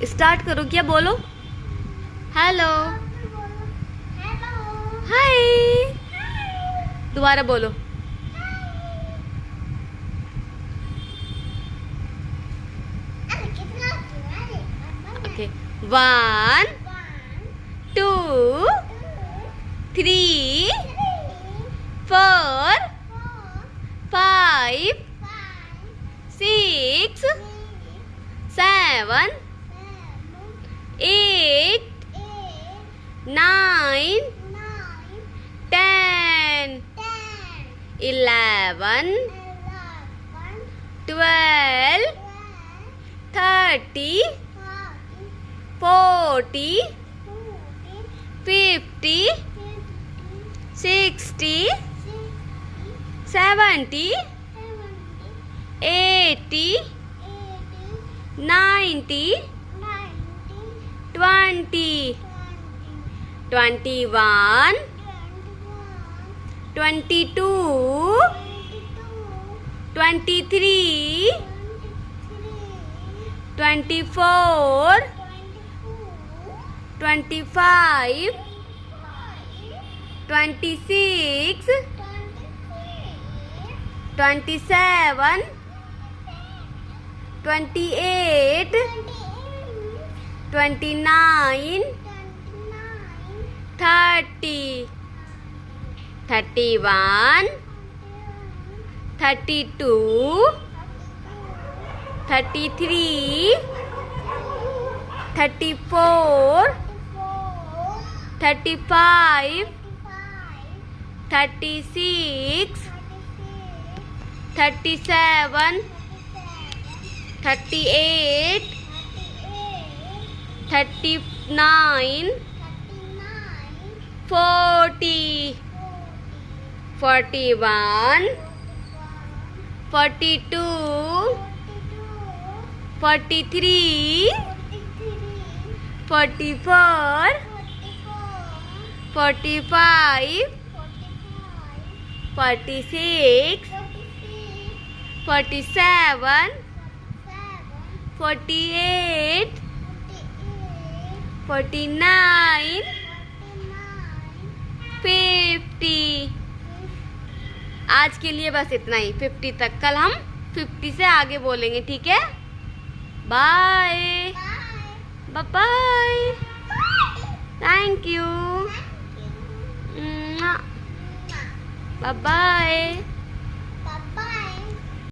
Start करो, क्या बोलो? हेलो, हाय, दोबारा बोलो। ओके, 1 2 3 4 5 6 7 8 9 10 11 12 30 40 50 60 70 80 90 20 21 22 23 24 25 26 27 28 29 30 31 32 33 34 35 36 37 38 39 40 41 42 43 44 45 46 47 48 49 50। आज के लिए बस इतना ही, 50 तक। कल हम 50 से आगे बोलेंगे, ठीक है? Bye bye, thank you, bye bye.